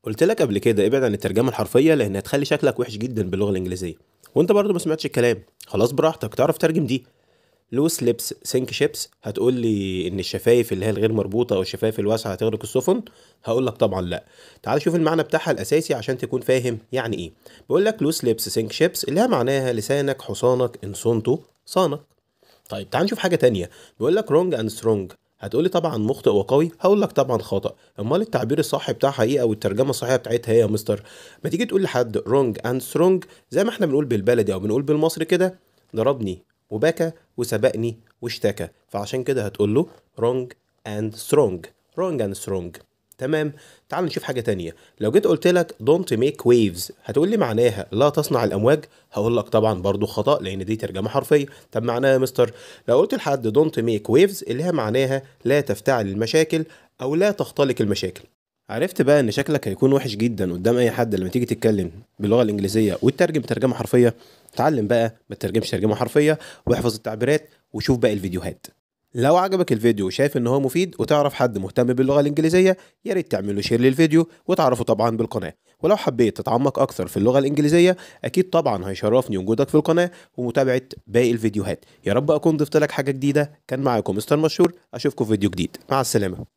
قلت لك قبل كده ابعد عن الترجمة الحرفية لأنها تخلي شكلك وحش جدا باللغة الإنجليزية. وأنت برضه ما سمعتش الكلام. خلاص براحتك تعرف ترجم دي. لوس ليبس سينك شيبس، هتقول لي إن الشفايف اللي هي الغير مربوطة أو الشفايف الواسعة هتغرق السفن؟ هقول لك طبعا لا. تعال شوف المعنى بتاعها الأساسي عشان تكون فاهم يعني إيه. بقول لك لوس ليبس سينك شيبس اللي هي معناها لسانك حصانك إن صنته صانك. طيب تعال نشوف حاجة تانية. بيقول لك wrong and strong، هتقولي طبعا مخطئ وقوي، هقول لك طبعا خطأ. امال التعبير الصح بتاعها ايه او الترجمة الصحيحة بتاعتها ايه يا مستر؟ ما تيجي تقول لحد wrong and strong زي ما احنا بنقول بالبلدي او بنقول بالمصري كده، ضربني وبكى وسبقني واشتكى، فعشان كده هتقول له wrong and strong. wrong and strong. تمام. تعال نشوف حاجة تانية. لو جيت قلت لك don't make waves، هتقول لي معناها لا تصنع الأمواج، هقول لك طبعا برضو خطأ لأن دي ترجمة حرفية. طب معناها يا مستر؟ لو قلت لحد don't make waves اللي هي معناها لا تفتعل المشاكل أو لا تختلق المشاكل. عرفت بقى ان شكلك هيكون وحش جدا قدام اي حد لما تيجي تتكلم باللغه الانجليزيه وتترجم ترجمه حرفيه. اتعلم بقى ما تترجمش ترجمه حرفيه، واحفظ التعبيرات وشوف باقي الفيديوهات. لو عجبك الفيديو وشايف ان هو مفيد وتعرف حد مهتم باللغة الانجليزية، يا ريت تعمل له شير للفيديو وتعرفه طبعا بالقناة. ولو حبيت تتعمق اكثر في اللغة الانجليزية، اكيد طبعا هيشرفني وجودك في القناة ومتابعة باقي الفيديوهات. يا رب اكون ضفت لك حاجة جديدة. كان معاكم مستر مشهور، اشوفكم في فيديو جديد، مع السلامة.